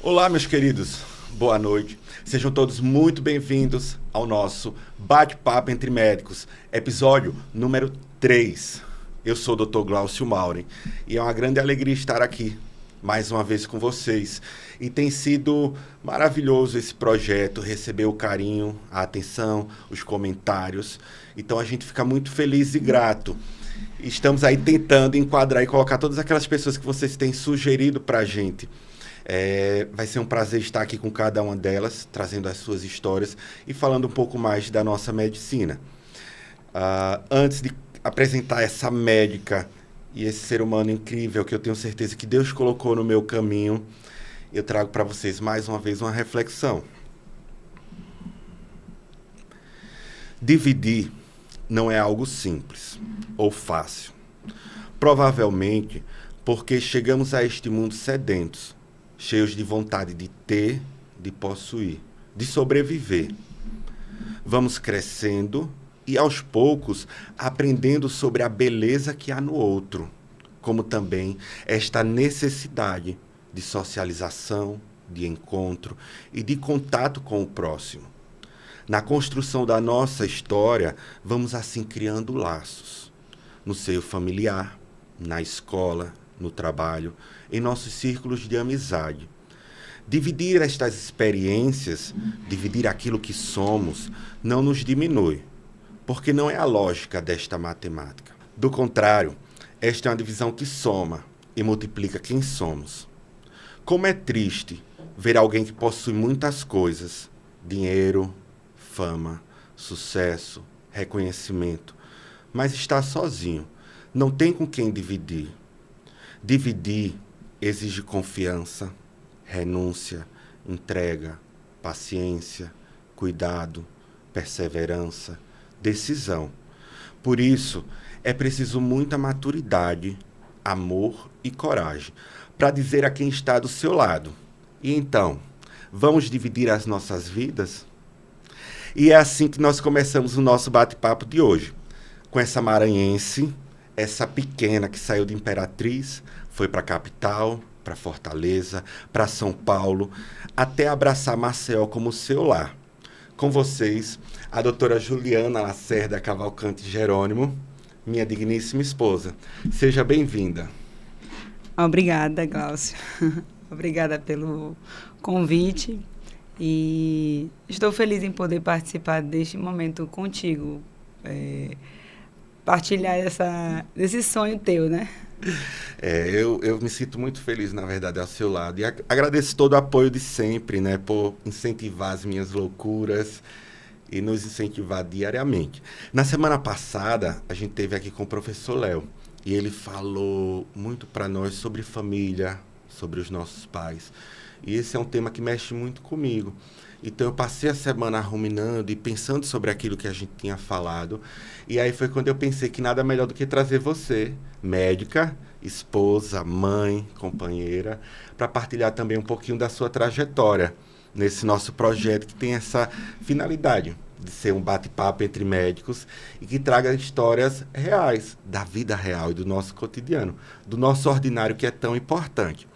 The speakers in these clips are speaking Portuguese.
Olá, meus queridos. Boa noite. Sejam todos muito bem-vindos ao nosso Bate-Papo Entre Médicos, episódio número 3. Eu sou o Dr. Glaucio Mauren e é uma grande alegria estar aqui mais uma vez com vocês. E tem sido maravilhoso esse projeto, receber o carinho, a atenção, os comentários. Então a gente fica muito feliz e grato. Estamos aí tentando enquadrar e colocar todas aquelas pessoas que vocês têm sugerido para a gente. Vai ser um prazer estar aqui com cada uma delas, trazendo as suas histórias e falando um pouco mais da nossa medicina. Antes de apresentar essa médica e esse ser humano incrível que eu tenho certeza que Deus colocou no meu caminho, eu trago para vocês mais uma vez uma reflexão. Dividir não é algo simples ou fácil. Provavelmente porque chegamos a este mundo sedentos, cheios de vontade de ter, de possuir, de sobreviver. Vamos crescendo e, aos poucos, aprendendo sobre a beleza que há no outro, como também esta necessidade de socialização, de encontro e de contato com o próximo. Na construção da nossa história, vamos assim criando laços, no seio familiar, na escola, no trabalho, em nossos círculos de amizade. Dividir estas experiências, dividir aquilo que somos, não nos diminui, porque não é a lógica desta matemática. Do contrário, esta é uma divisão que soma e multiplica quem somos. Como é triste ver alguém que possui muitas coisas, dinheiro, fama, sucesso, reconhecimento, mas está sozinho, não tem com quem dividir. Dividir exige confiança, renúncia, entrega, paciência, cuidado, perseverança, decisão. Por isso, é preciso muita maturidade, amor e coragem para dizer a quem está do seu lado: e então, vamos dividir as nossas vidas? E é assim que nós começamos o nosso bate-papo de hoje, com essa maranhense, essa pequena que saiu de Imperatriz, foi para a capital, para Fortaleza, para São Paulo, até abraçar Maceió como seu lar. Com vocês, a doutora Juliana Lacerda Cavalcante Jerônimo, minha digníssima esposa. Seja bem-vinda. Obrigada, Glaucio. Obrigada pelo convite e estou feliz em poder participar deste momento contigo, partilhar desse sonho teu, né? Eu me sinto muito feliz, na verdade, ao seu lado. E agradeço todo o apoio de sempre, né, por incentivar as minhas loucuras e nos incentivar diariamente. Na semana passada, a gente esteve aqui com o professor Léo e ele falou muito para nós sobre família, sobre os nossos pais. E esse é um tema que mexe muito comigo. Então, eu passei a semana ruminando e pensando sobre aquilo que a gente tinha falado. E aí foi quando eu pensei que nada melhor do que trazer você, médica, esposa, mãe, companheira, para partilhar também um pouquinho da sua trajetória nesse nosso projeto que tem essa finalidade de ser um bate-papo entre médicos e que traga histórias reais, da vida real e do nosso cotidiano, do nosso ordinário que é tão importante.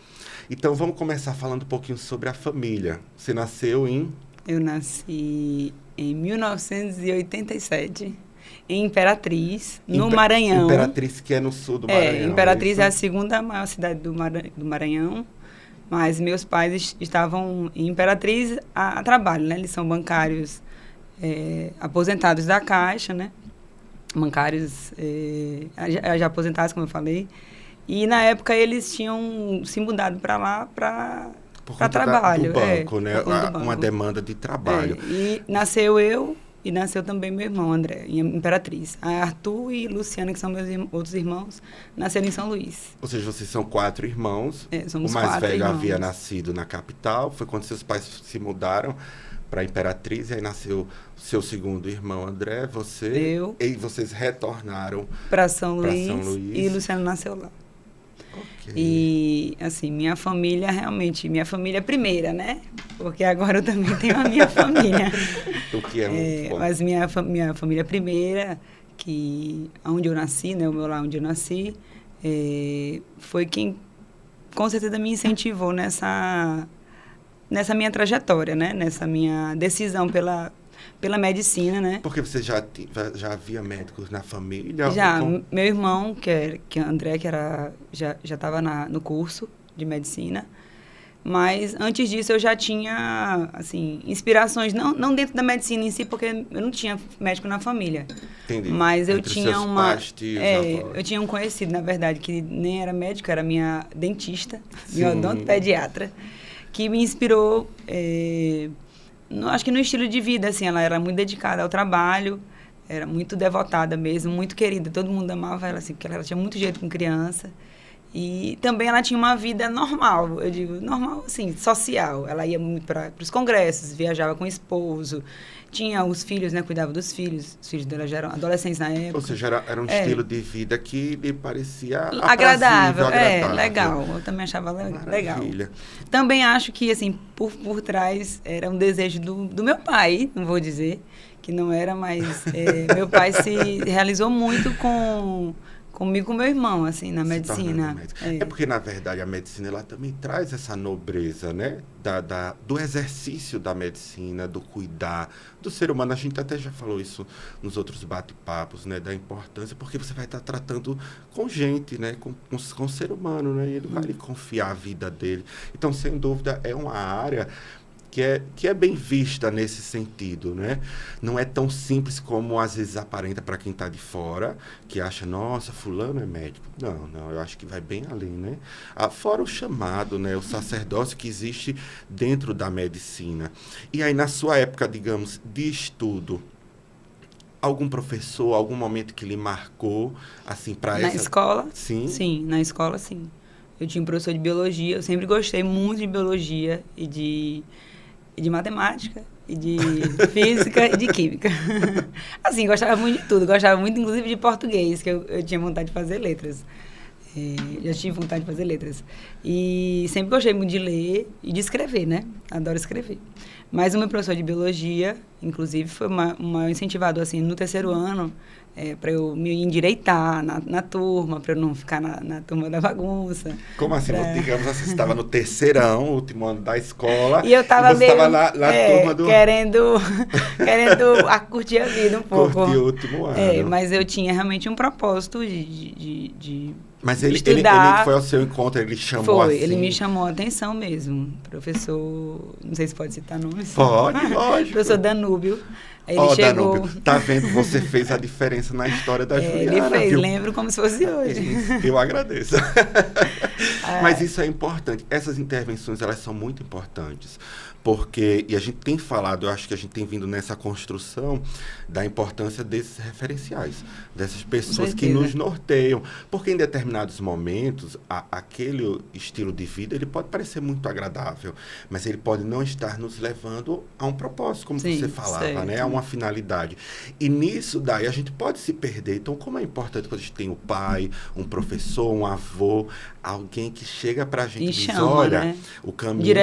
Então, vamos começar falando um pouquinho sobre a família. Você nasceu em... Eu nasci em 1987, em Imperatriz, no Maranhão. Imperatriz, que é no sul do Maranhão. Imperatriz é a segunda maior cidade do Maranhão, mas meus pais estavam em Imperatriz a trabalho, né? Eles são bancários aposentados da Caixa, né? Bancários já aposentados, como eu falei. E, na época, eles tinham se mudado para lá para trabalho. Do banco, né? Uma demanda de trabalho. E nasceu eu e nasceu também meu irmão, André, em Imperatriz. A Arthur e Luciana, que são meus outros irmãos, nasceram em São Luís. Ou seja, vocês são 4 irmãos. Somos o mais 4 velho irmãos. Havia nascido na capital. Foi quando seus pais se mudaram para Imperatriz. E aí nasceu seu segundo irmão, André, você. Eu. E vocês retornaram para São Luís. E Luciana nasceu lá. Okay. E, assim, minha família, realmente, minha família primeira, né? Porque agora eu também tenho a minha família. O que é muito bom. Mas minha família primeira, onde eu nasci, né? O meu lar onde eu nasci, foi quem, com certeza, me incentivou nessa minha trajetória, né? Nessa minha decisão pela medicina, né? Porque você já havia médicos na família? Já, meu irmão, que é André, que já estava no curso de medicina. Mas antes disso eu já tinha, assim, inspirações, não dentro da medicina em si, porque eu não tinha médico na família. Entendi. Mas eu Entre tinha seus uma... pais, tios, eu tinha um conhecido, na verdade, que nem era médico, era minha dentista, Sim. minha odontopediatra, que me inspirou, acho que no estilo de vida, assim, ela era muito dedicada ao trabalho, era muito devotada mesmo, muito querida, todo mundo amava ela, assim, porque ela tinha muito jeito com criança. E também ela tinha uma vida normal, eu digo, normal, assim, social. Ela ia muito para os congressos, viajava com o esposo, tinha os filhos, né, cuidava dos filhos. Os filhos dela já eram adolescentes na época. Ou seja, era um estilo de vida que lhe parecia agradável, agradável. Legal. Eu também achava legal. Maravilha. Também acho que, assim, por trás era um desejo do meu pai, não vou dizer que não era, mas meu pai se realizou muito comigo e com meu irmão, assim, na medicina. É porque, na verdade, a medicina ela também traz essa nobreza, né? Do exercício da medicina, do cuidar do ser humano. A gente até já falou isso nos outros bate-papos, né? Da importância, porque você vai estar tratando com gente, né? Com o ser humano, né? E ele vai lhe confiar a vida dele. Então, sem dúvida, é uma área que é bem vista nesse sentido, né? Não é tão simples como às vezes aparenta para quem está de fora, que acha, nossa, fulano é médico. Não, eu acho que vai bem além, né? Fora o chamado, né? O sacerdócio que existe dentro da medicina. E aí, na sua época, digamos, de estudo, algum professor, algum momento que lhe marcou, assim, para essa... Na escola? Sim? Sim, na escola, sim. Eu tinha um professor de biologia, eu sempre gostei muito de biologia e de matemática, e de física e de química. Assim, gostava muito de tudo. Gostava muito, inclusive, de português, que eu tinha vontade de fazer letras. Já tive vontade de fazer letras. E sempre gostei muito de ler e de escrever, né? Adoro escrever. Mas o meu professor de biologia, inclusive, foi uma incentivador, assim, no terceiro ano, para eu me endireitar na turma, para eu não ficar na turma da bagunça. Como assim? Digamos assim, você estava no terceirão, último ano da escola, e eu estava meio... na turma do... querendo curtir a vida um pouco. Curtir o último ano. Mas eu tinha realmente um propósito de Mas ele foi ao seu encontro, ele chamou assim? Ele me chamou a atenção mesmo. Professor, não sei se pode citar nomes. Pode, lógico. Professor Danúbio. Ele chegou... Danúbio, tá vendo? Você fez a diferença na história da Juliana. Ele fez, viu? Lembro como se fosse hoje. Eu agradeço. Mas isso é importante. Essas intervenções, elas são muito importantes. Porque, e a gente tem falado, eu acho que a gente tem vindo nessa construção da importância desses referenciais, dessas pessoas que nos norteiam. Porque em determinados momentos, aquele estilo de vida, ele pode parecer muito agradável, mas ele pode não estar nos levando a um propósito, como você falava, né? A uma finalidade. E nisso daí a gente pode se perder. Então, como é importante quando a gente tem um pai, um professor, um avô, alguém que chega pra gente e diz, olha, né? O caminho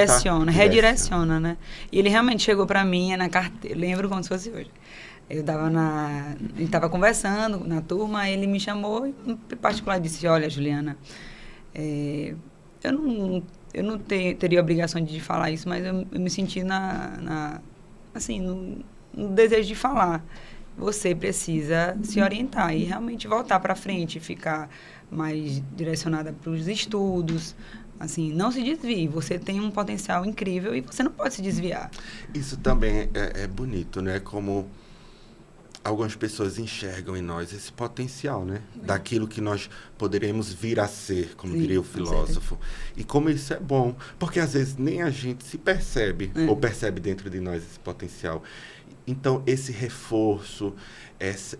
redireciona, né? E ele realmente chegou para mim na carteira, lembro como se fosse hoje. Ele estava conversando na turma, ele me chamou e, em particular, disse, olha, Juliana, eu não teria obrigação de falar isso, mas eu me senti no desejo de falar. Você precisa se orientar e realmente voltar para frente, ficar mais direcionada para os estudos. Assim, não se desvie. Você tem um potencial incrível e você não pode se desviar. Isso também é bonito, né? Como algumas pessoas enxergam em nós esse potencial, né? Daquilo que nós poderemos vir a ser, como diria o filósofo. E como isso é bom, porque às vezes nem a gente se percebe ou percebe dentro de nós esse potencial. Então, esse reforço,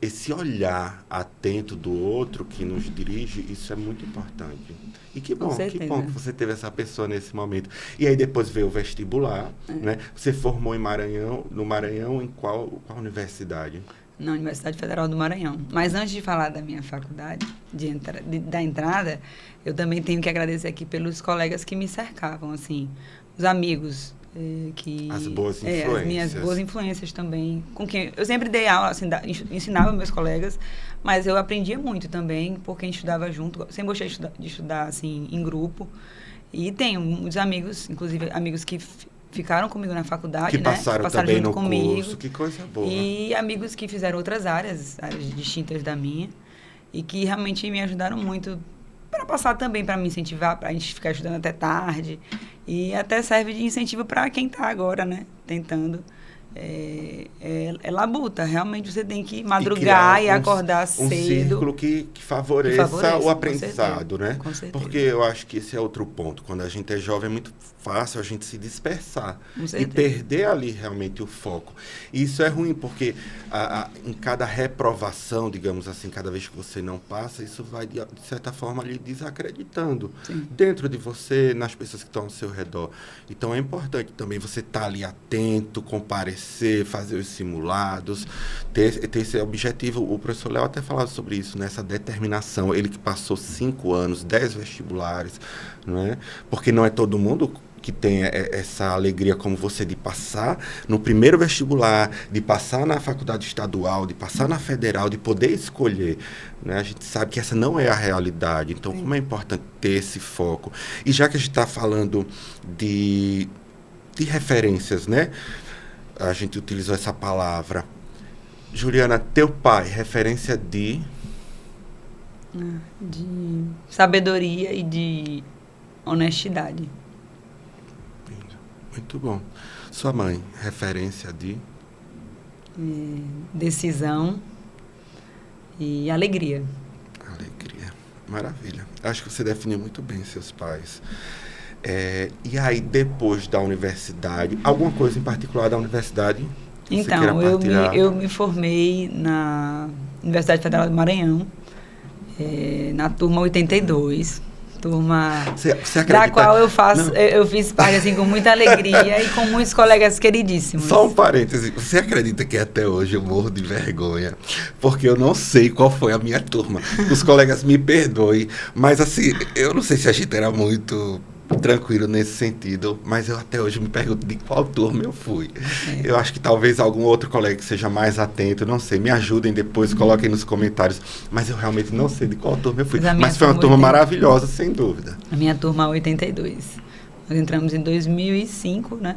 esse olhar atento do outro que nos dirige, isso é muito importante. E que bom que você teve essa pessoa nesse momento. E aí depois veio o vestibular, né? Você formou no Maranhão, em qual universidade? Na Universidade Federal do Maranhão. Mas antes de falar da minha faculdade, da entrada, eu também tenho que agradecer aqui pelos colegas que me cercavam, assim, os amigos, as boas influências. As minhas boas influências também, com quem eu sempre dei aula, assim, ensinava meus colegas, mas eu aprendia muito também, porque a gente estudava junto, sempre gostei de estudar assim, em grupo, e tenho muitos amigos, inclusive amigos que ficaram comigo na faculdade, que né? passaram também junto no comigo. curso, que coisa boa. E amigos que fizeram outras áreas distintas da minha, e que realmente me ajudaram muito para passar também, para me incentivar, para a gente ficar estudando até tarde. E até serve de incentivo para quem está agora, né? Tentando. É labuta. Realmente você tem que madrugar e acordar cedo. Um círculo que favoreça o aprendizado, né? Com certeza. Porque eu acho que esse é outro ponto. Quando a gente é jovem, é muito fácil a gente se dispersar e perder ali realmente o foco. E isso é ruim, porque em cada reprovação, digamos assim, cada vez que você não passa, isso vai, de certa forma, lhe desacreditando. Sim. Dentro de você, nas pessoas que estão ao seu redor. Então, é importante também você estar ali atento, comparecer, fazer os simulados, ter esse objetivo. O professor Léo até falava sobre isso, né? Essa determinação. Ele que passou 5 anos, 10 vestibulares, não é? Porque não é todo mundo que tem essa alegria como você de passar no primeiro vestibular, de passar na faculdade estadual, de passar na federal, de poder escolher, né? A gente sabe que essa não é a realidade. Então, como é importante ter esse foco. E já que a gente está falando de referências, né? A gente utilizou essa palavra. Juliana, teu pai, referência de sabedoria e de honestidade. Muito bom. Sua mãe, referência de decisão e alegria. Alegria. Maravilha. Acho que você definiu muito bem seus pais. E aí, depois da universidade, alguma coisa em particular da universidade? Então, eu me formei na Universidade Federal do Maranhão, na turma 82. Turma da qual eu fiz parte assim, com muita alegria e com muitos colegas queridíssimos. Só um parêntese, você acredita que até hoje eu morro de vergonha? Porque eu não sei qual foi a minha turma. Os colegas me perdoem, mas assim, eu não sei se a gente era muito tranquilo nesse sentido, mas eu até hoje me pergunto de qual turma eu fui. Eu acho que talvez algum outro colega que seja mais atento, não sei, me ajudem depois, coloquem nos comentários, mas eu realmente não sei de qual turma eu fui. Mas foi uma turma maravilhosa, sem dúvida. A minha turma 82. Nós entramos em 2005, né?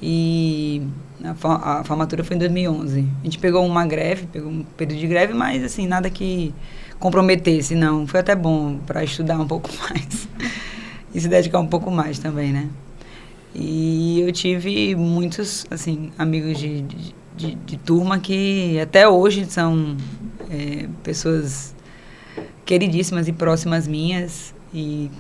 E a formatura foi em 2011. A gente pegou um período de greve, mas assim, nada que comprometesse, não. Foi até bom para estudar um pouco mais e se dedicar um pouco mais também, né? E eu tive muitos, assim, amigos de turma que até hoje são pessoas queridíssimas e próximas minhas e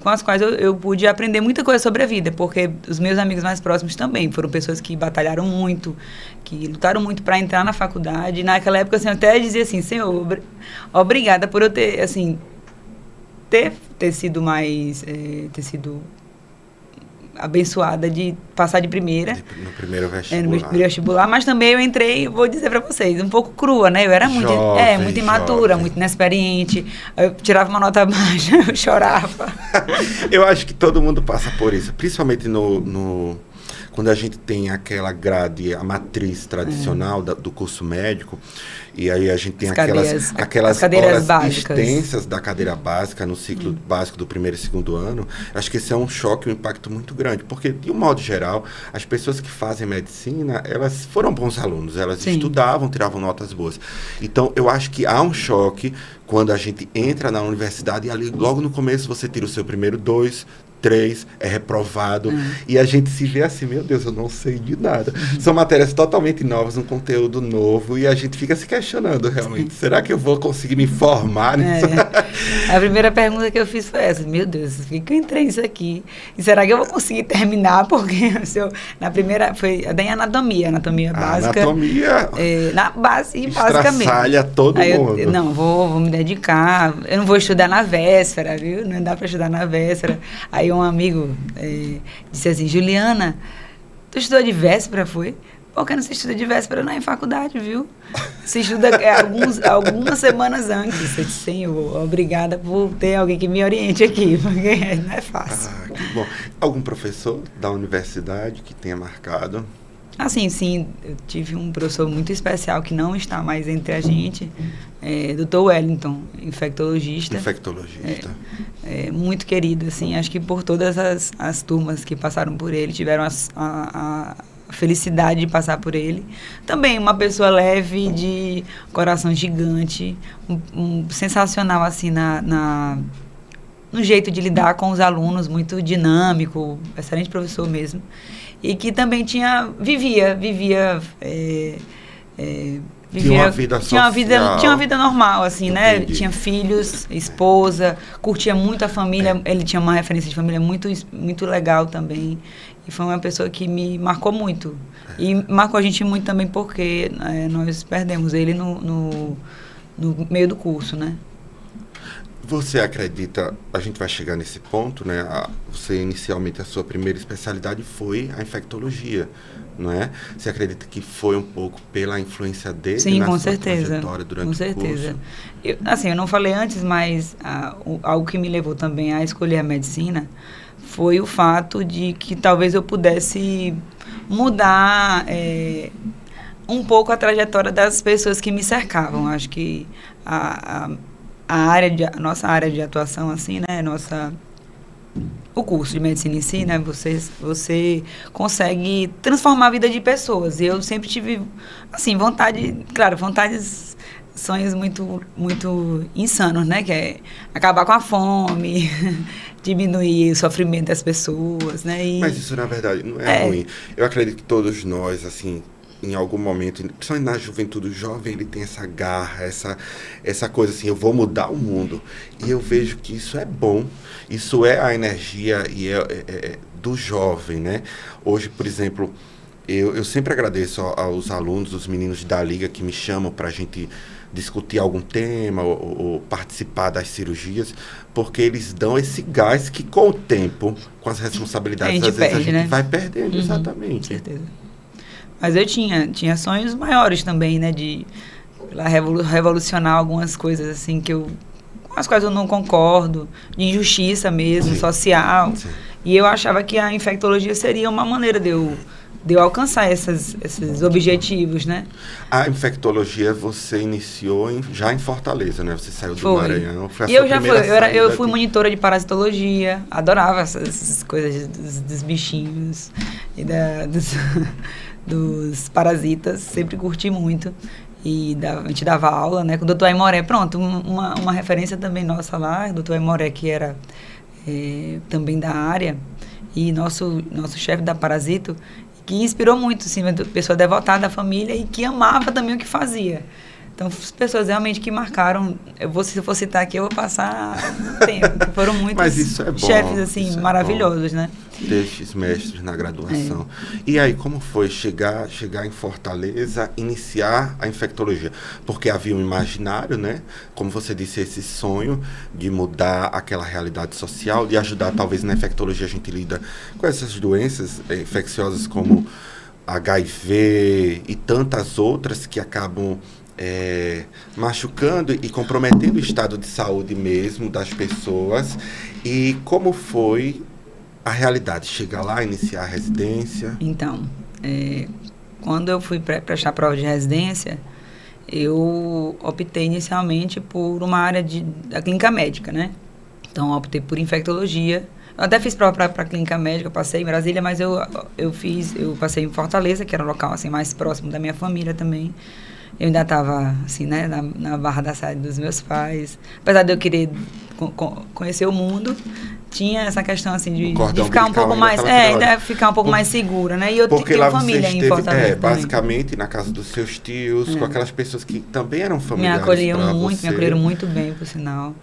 com as quais eu pude aprender muita coisa sobre a vida, porque os meus amigos mais próximos também foram pessoas que batalharam muito, que lutaram muito para entrar na faculdade. E naquela época, assim, eu até dizia assim, Senhor, obrigada por eu ter, assim, ter sido mais, ter sido abençoada de passar de primeira. No primeiro vestibular. No meu primeiro vestibular, mas também eu entrei, vou dizer para vocês, um pouco crua, né? Eu era muito imatura, muito inexperiente. Eu tirava uma nota baixa, eu chorava. Eu acho que todo mundo passa por isso, principalmente quando a gente tem aquela grade, a matriz tradicional do curso médico, e aí a gente tem aquelas horas básicas, extensas da cadeira básica no ciclo básico do primeiro e segundo ano. Acho que esse é um choque, um impacto muito grande, porque, de um modo geral, as pessoas que fazem medicina, elas foram bons alunos, elas estudavam, tiravam notas boas. Então, eu acho que há um choque quando a gente entra na universidade e ali, logo no começo, você tira o seu primeiro 2, 3, é reprovado, e a gente se vê assim, meu Deus, eu não sei de nada. São matérias totalmente novas, um conteúdo novo, e a gente fica se questionando realmente, será que eu vou conseguir me formar nisso? A primeira pergunta que eu fiz foi essa, meu Deus, por que eu entrei nisso aqui? E será que eu vou conseguir terminar? Porque na primeira foi em anatomia básica. Anatomia na base básica mesmo. Estraçalha todo mundo. Eu não, vou me dedicar, eu não vou estudar na véspera, viu? Não dá para estudar na véspera. Aí um amigo disse assim, Juliana, tu estudou de véspera, foi? Por que não se estuda de véspera? Não é em faculdade, viu? Se estuda algumas semanas antes. Eu disse, Senhor, obrigada por ter alguém que me oriente aqui, porque não é fácil. Que bom. Algum professor da universidade que tenha marcado? Assim, sim, eu tive um professor muito especial que não está mais entre a gente, Dr. Wellington, infectologista. Infectologista. Muito querido, assim, acho que por todas as turmas que passaram por ele, tiveram a felicidade de passar por ele. Também uma pessoa leve, de coração gigante, sensacional, assim, no jeito de lidar com os alunos, muito dinâmico, excelente professor mesmo. E que também vivia tinha uma vida social. Tinha uma vida normal, assim, né? Entendi. Tinha filhos, esposa, curtia muito a família. Ele tinha uma referência de família muito, muito legal também. E foi uma pessoa que me marcou muito. E marcou a gente muito também porque nós perdemos ele no meio do curso, né? Você acredita, a gente vai chegar nesse ponto, né? Você inicialmente, a sua primeira especialidade foi a infectologia, não é? Você acredita que foi um pouco pela influência dele? Sim, na com sua certeza. trajetória durante com o certeza. curso? Eu não falei antes, mas algo que me levou também a escolher a medicina foi o fato de que talvez eu pudesse mudar um pouco a trajetória das pessoas que me cercavam. Acho que a nossa área de atuação, assim, né, o curso de medicina em si, né, você consegue transformar a vida de pessoas. E eu sempre tive, assim, vontades, sonhos muito, muito insanos, né, que é acabar com a fome, diminuir o sofrimento das pessoas, né. Mas isso, na verdade, não é ruim. Eu acredito que todos nós, assim, em algum momento, principalmente na juventude, o jovem, ele tem essa garra, essa coisa assim, eu vou mudar o mundo. E eu vejo que isso é bom, isso é a energia do jovem, né? Hoje, por exemplo, eu sempre agradeço aos alunos, os meninos da Liga que me chamam para a gente discutir algum tema ou participar das cirurgias, porque eles dão esse gás que com o tempo, com as responsabilidades, às vezes a gente vai perdendo, exatamente. Com certeza. Mas eu tinha sonhos maiores também, né, de revolucionar algumas coisas assim com as quais eu não concordo, de injustiça mesmo, sim, social. Sim. E eu achava que a infectologia seria uma maneira de eu alcançar esses objetivos, né? A infectologia você iniciou já em Fortaleza, né? Você saiu do Maranhão. Foi a e eu fui monitora de parasitologia, adorava essas coisas dos bichinhos e dos parasitas, sempre curti muito. E a gente dava aula, né, com o Dr. Aimoré. Pronto, uma referência também nossa lá, o Dr. Aimoré, que era também da área, e nosso chefe da Parasito, que inspirou muito, assim, uma pessoa devotada à família e que amava também o que fazia. Então, as pessoas realmente que marcaram, se eu for citar aqui, eu vou passar tempo, que foram muitos chefes, assim, maravilhosos, né? Destes mestres na graduação. E aí, como foi chegar em Fortaleza, iniciar a infectologia? Porque havia um imaginário, né? Como você disse, esse sonho de mudar aquela realidade social, de ajudar, talvez na infectologia a gente lida com essas doenças infecciosas como HIV e tantas outras que acabam machucando e comprometendo o estado de saúde mesmo das pessoas. E como foi a realidade? Chegar lá, iniciar a residência? Então, quando eu fui prestar prova de residência, eu optei inicialmente por uma área da clínica médica, né? Então, eu optei por infectologia. Eu até fiz prova para clínica médica, eu passei em Brasília, mas eu passei em Fortaleza, que era o local assim, mais próximo da minha família também. Eu ainda estava, assim, né, na barra da saúde dos meus pais. Apesar de eu querer conhecer o mundo, tinha essa questão, assim, de ficar um pouco mais... ainda ficar um pouco mais segura, né? E eu tenho família em Fortaleza basicamente, na casa dos seus tios, com aquelas pessoas que também eram familiares me acolheram muito bem, por sinal.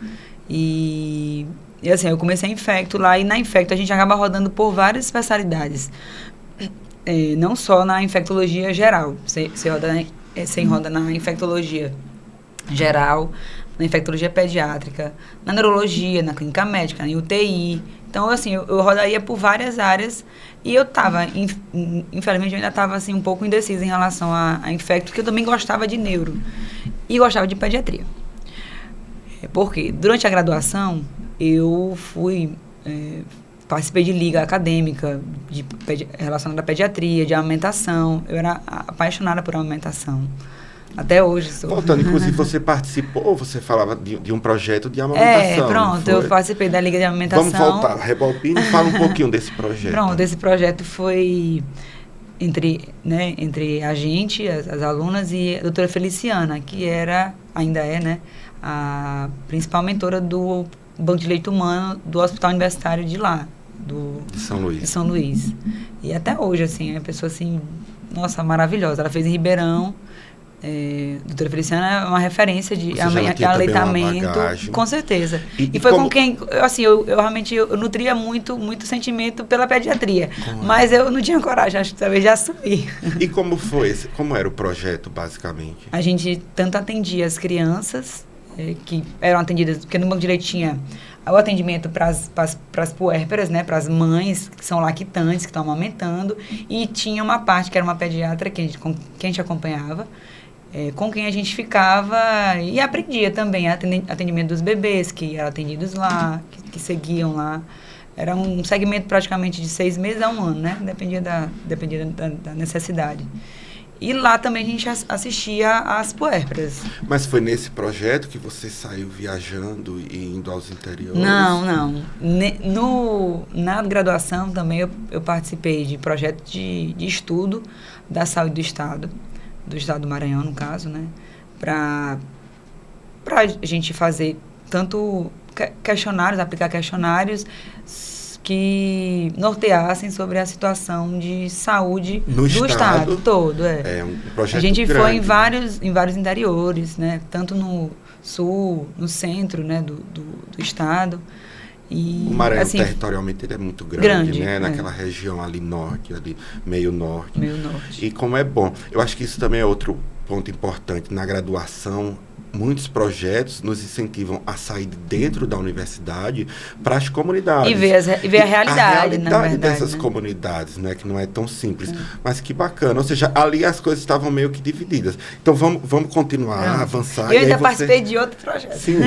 E assim, eu comecei a Infecto lá, e na Infecto a gente acaba rodando por várias especialidades. Não só na infectologia geral, você roda na infectologia geral, na infectologia pediátrica, na neurologia, na clínica médica, na UTI. Então, assim, eu rodaria por várias áreas, e eu estava, infelizmente, eu ainda estava assim, um pouco indecisa em relação a infecto, porque eu também gostava de neuro e gostava de pediatria. Porque durante a graduação, eu fui participei de liga acadêmica relacionada à pediatria, de amamentação. Eu era apaixonada por amamentação. Até hoje sou. Voltando, inclusive, você participou, você falava de um projeto de amamentação. Pronto, eu participei da Liga de Amamentação. Vamos voltar, rebobina e fala um pouquinho desse projeto. Pronto, esse projeto foi entre a gente, as alunas, e a doutora Feliciana, que ainda é, né, a principal mentora do Banco de Leite Humano do Hospital Universitário de lá, de São Luís. E até hoje, assim, é uma pessoa, assim, nossa, maravilhosa. Ela fez em Ribeirão. Doutora Feliciana é uma referência de aleitamento, com certeza. E foi com quem, assim, eu realmente nutria muito sentimento pela pediatria, mas eu não tinha coragem, acho que talvez já assumi. E como foi? Como era o projeto, basicamente? A gente tanto atendia as crianças que eram atendidas, porque no Banco de Leite tinha o atendimento para as puérperas, né, para as mães que são lactantes, que estão amamentando, e tinha uma parte que era uma pediatra com quem a gente acompanhava, com quem a gente ficava e aprendia também atendimento dos bebês que eram atendidos lá, que seguiam lá. Era um segmento praticamente de 6 meses a 1 ano, né? Dependia da necessidade. E lá também a gente assistia às puérperas. Mas foi nesse projeto que você saiu viajando e indo aos interiores? Não. Na graduação também eu participei de projeto de estudo da saúde do Estado do Maranhão, no caso, né? Para a gente fazer tanto questionários, aplicar questionários que norteassem sobre a situação de saúde do estado todo. É um projeto a gente grande. Foi em vários interiores, né? Tanto no sul, no centro, né? do estado. E, o Maranhão, assim, territorialmente, ele é muito grande, né? Naquela região ali norte, meio norte. E como é bom. Eu acho que isso também é outro ponto importante. Na graduação, muitos projetos nos incentivam a sair de dentro da universidade para as comunidades. E ver a realidade, na verdade, dessas comunidades, né? Que não é tão simples. Mas que bacana. Ou seja, ali as coisas estavam meio que divididas. Então, vamos continuar, avançar. Eu ainda participei de outro projeto. Sim,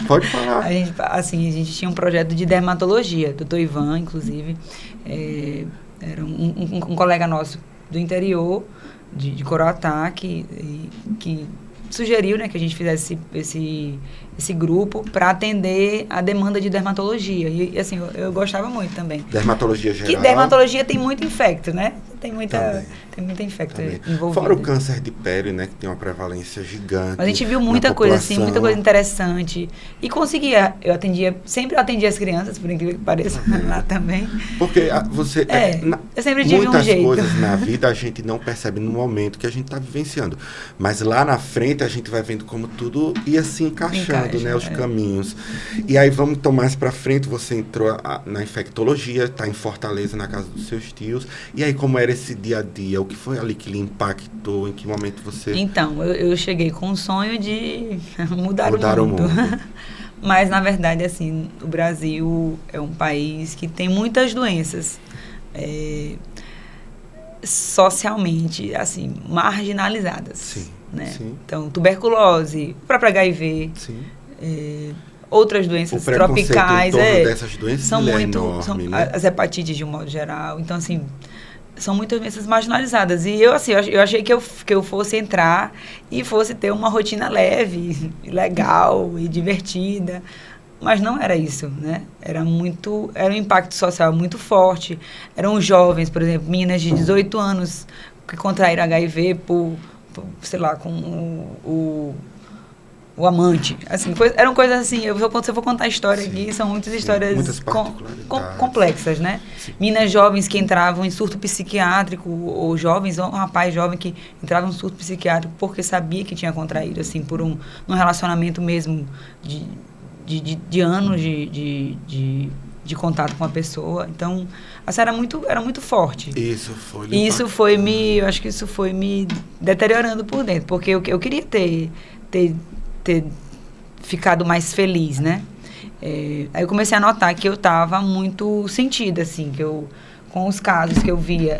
pode falar. A gente tinha um projeto de dermatologia, doutor Ivan, inclusive. Era um colega nosso do interior, de Coroatá, que sugeriu, né, que a gente fizesse esse grupo para atender a demanda de dermatologia. E assim, eu gostava muito também. Dermatologia geral. Que dermatologia tem muito infecto, né? Tem muita infecto envolvido. Fora o câncer de pele, né, que tem uma prevalência gigante. Mas a gente viu muita coisa assim, muita coisa interessante. E conseguia, sempre atendia as crianças, por incrível que pareça, lá também. Porque você... eu sempre tive um jeito. Muitas coisas na vida a gente não percebe no momento que a gente está vivenciando. Mas lá na frente a gente vai vendo como tudo ia se encaixando, né, os caminhos. E aí vamos então mais para frente, você entrou na infectologia, está em Fortaleza, na casa dos seus tios. E aí como era esse dia a dia? O que foi ali que lhe impactou? Em que momento você... Então, eu cheguei com o sonho de mudar o mundo. Mas, na verdade, assim, o Brasil é um país que tem muitas doenças socialmente, assim, marginalizadas. Sim, né? Sim. Então, tuberculose, o próprio HIV... Sim. Outras doenças tropicais. Dessas doenças são muito... enorme, né? As hepatites, de um modo geral. Então, assim... São muitas doenças marginalizadas. E eu, assim, eu achei que eu fosse entrar e fosse ter uma rotina leve, legal e divertida. Mas não era isso, né? Era um impacto social muito forte. Eram jovens, por exemplo, meninas de 18 anos que contraíram HIV sei lá, com o amante. Assim, eram coisas assim, se eu for contar a história aqui, são muitas histórias complexas, né? Sim. Meninas jovens que entravam em surto psiquiátrico, ou um rapaz jovem que entrava em surto psiquiátrico porque sabia que tinha contraído, assim, por um relacionamento mesmo de anos de contato com a pessoa. Então, assim, era muito forte. Eu acho que isso foi me deteriorando por dentro, porque eu queria ter ficado mais feliz, né? Aí eu comecei a notar que eu estava muito sentida, assim, que com os casos que eu via,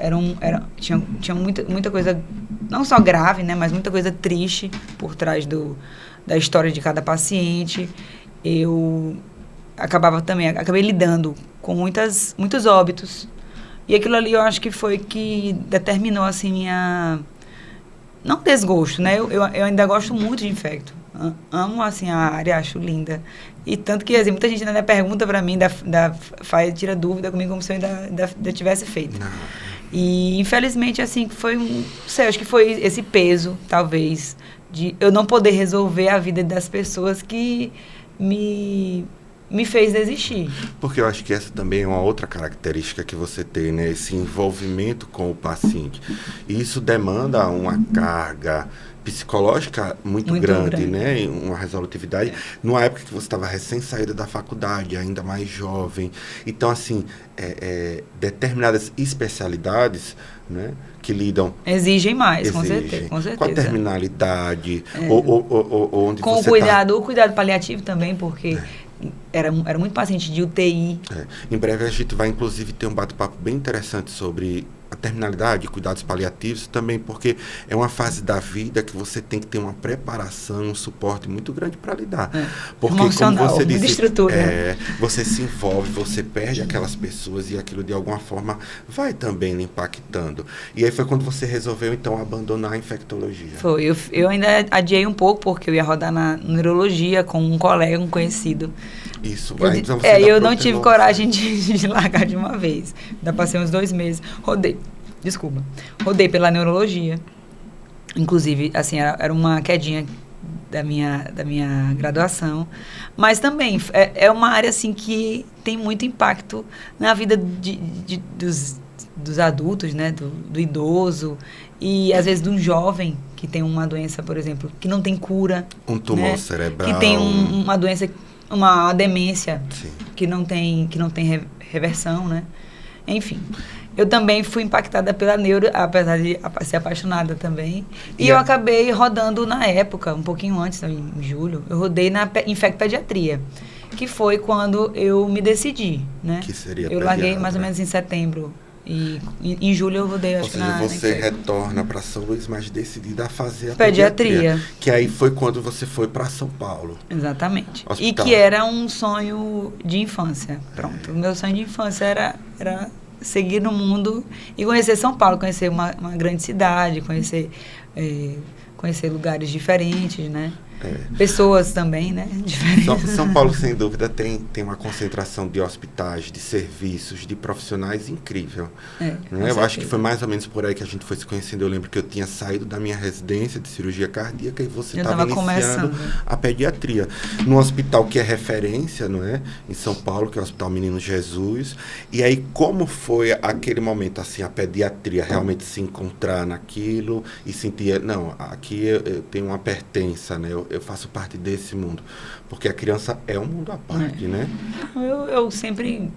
tinha muita coisa, não só grave, né, mas muita coisa triste por trás da história de cada paciente. acabei lidando com muitos óbitos. E aquilo ali eu acho que foi que determinou, assim, não desgosto, né? Eu ainda gosto muito de infecto. Amo, assim, a área, acho linda. E tanto que, assim, muita gente ainda pergunta pra mim, tira dúvida comigo como se eu ainda tivesse feito. Não. E, infelizmente, assim, acho que foi esse peso, talvez, de eu não poder resolver a vida das pessoas que me fez desistir. Porque eu acho que essa também é uma outra característica que você tem, né? Esse envolvimento com o paciente. E isso demanda uma carga psicológica muito grande, né? Uma resolutividade. Numa época que você estava recém-saída da faculdade, ainda mais jovem. Então, assim, determinadas especialidades, né, que lidam... Exigem mais, com certeza. Com a terminalidade, ou onde com você o cuidado paliativo também, porque... Era muito paciente de UTI. Em breve a gente vai, inclusive, ter um bate-papo bem interessante sobre a terminalidade, cuidados paliativos, também porque é uma fase da vida que você tem que ter uma preparação, um suporte muito grande para lidar. Porque, emocional, como você disse, estrutura. você se envolve, você perde aquelas pessoas e aquilo, de alguma forma, vai também lhe impactando. E aí foi quando você resolveu, então, abandonar a infectologia. Foi. Eu ainda adiei um pouco, porque eu ia rodar na neurologia com um colega, um conhecido. Isso. Eu não tive coragem de largar de uma vez. Ainda passei uns 2 meses. Rodei pela neurologia. Inclusive, assim, era uma quedinha da minha graduação. Mas também é uma área, assim, que tem muito impacto na vida dos adultos, né? Do idoso. E, às vezes, de um jovem que tem uma doença, por exemplo, que não tem cura. Um tumor cerebral. Que tem uma doença... Uma demência. Sim. que não tem reversão, né? Enfim, eu também fui impactada pela neuro, apesar de ser apaixonada também. E eu acabei rodando na época, um pouquinho antes, em julho, eu rodei na infectopediatria, que foi quando eu me decidi, né? Que seria eu larguei mais ou menos em setembro. E em julho eu rodei, acho que na... Ou seja, você retorna para São Luís, mas decidida a fazer a pediatria. Que aí foi quando você foi para São Paulo. Exatamente. Hospital. E que era um sonho de infância. Pronto. O meu sonho de infância era seguir no mundo e conhecer São Paulo, conhecer uma grande cidade, conhecer lugares diferentes, né? Pessoas também, né? Diferentes. São Paulo, sem dúvida, tem uma concentração de hospitais, de serviços, de profissionais incrível. Né? Eu acho que foi mais ou menos por aí que a gente foi se conhecendo. Eu lembro que eu tinha saído da minha residência de cirurgia cardíaca e você estava iniciando a pediatria. Num hospital que é referência, não é? Em São Paulo, que é o Hospital Menino Jesus. E aí, como foi aquele momento, assim, a pediatria realmente se encontrar naquilo e sentir, não, aqui eu tenho uma pertença, né? Eu faço parte desse mundo. Porque a criança é um mundo à parte, né? Eu sempre...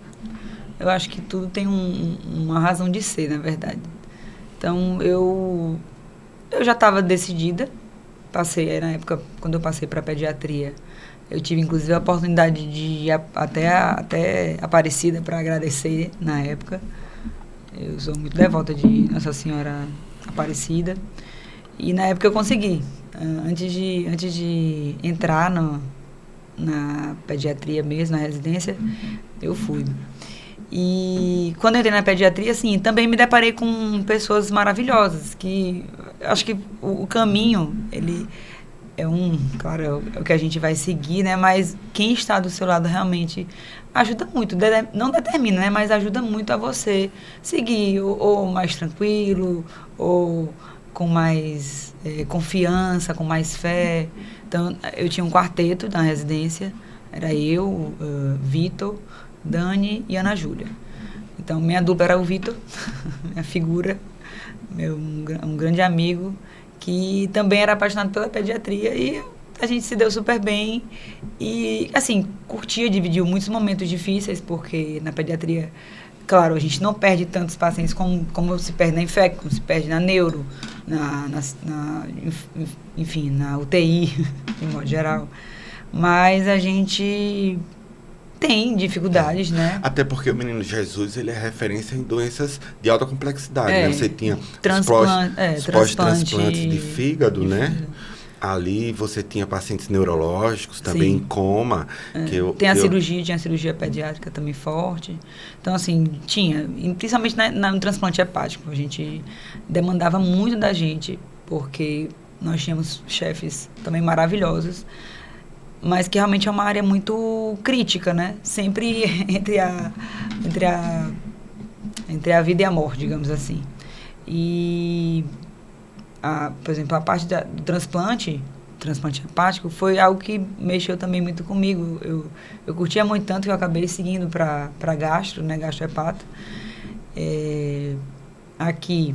Eu acho que tudo tem uma razão de ser, na verdade. Então, eu já estava decidida. Passei, na época, quando eu passei para pediatria, eu tive, inclusive, a oportunidade de ir até Aparecida para agradecer, na época. Eu sou muito devota de Nossa Senhora Aparecida. E, na época, eu consegui. Antes de entrar na pediatria mesmo, na residência, eu fui. E quando eu entrei na pediatria, assim, também me deparei com pessoas maravilhosas, que acho que o caminho, ele claro, é o que a gente vai seguir, né? Mas quem está do seu lado realmente ajuda muito, não determina, né? Mas ajuda muito a você seguir, ou mais tranquilo, ou com mais confiança, com mais fé. Então, eu tinha um quarteto na residência, era eu, Vitor, Dani e Ana Júlia. Então, minha dupla era o Vitor, minha figura, um grande amigo, que também era apaixonado pela pediatria, e a gente se deu super bem. E, assim, dividiu muitos momentos difíceis, porque na pediatria, claro, a gente não perde tantos pacientes como se perde na infecto, como se perde na neuro, enfim, na UTI, de modo geral. Mas a gente tem dificuldades, né? Até porque o Menino Jesus, ele é referência em doenças de alta complexidade, né? Você tinha transplante pós-transplantes de fígado, né? Ali você tinha pacientes neurológicos também em coma. Tem a cirurgia, tinha a cirurgia pediátrica também forte. Então, assim, tinha, principalmente no transplante hepático, a gente demandava muito da gente, porque nós tínhamos chefes também maravilhosos, mas que realmente é uma área muito crítica, né? Sempre entre a vida e a morte, digamos assim. E, por exemplo, a parte do transplante hepático, foi algo que mexeu também muito comigo. Eu curtia muito tanto que eu acabei seguindo para gastro, né? Gastrohepato. Aqui,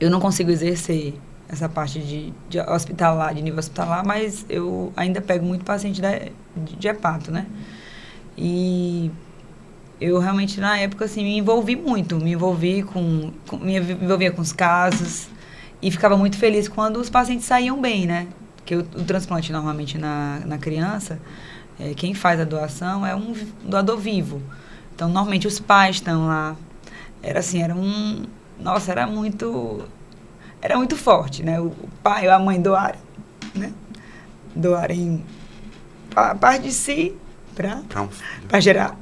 eu não consigo exercer essa parte de hospitalar, de nível hospitalar, mas eu ainda pego muito paciente de hepato, né? E eu realmente, na época, assim, me envolvia com os casos e ficava muito feliz quando os pacientes saíam bem, né? Porque o transplante, normalmente, na criança, quem faz a doação é um doador vivo. Então, normalmente, os pais estão lá. Nossa, era muito forte, né? O pai ou a mãe doarem, né? Doarem parte de si para gerar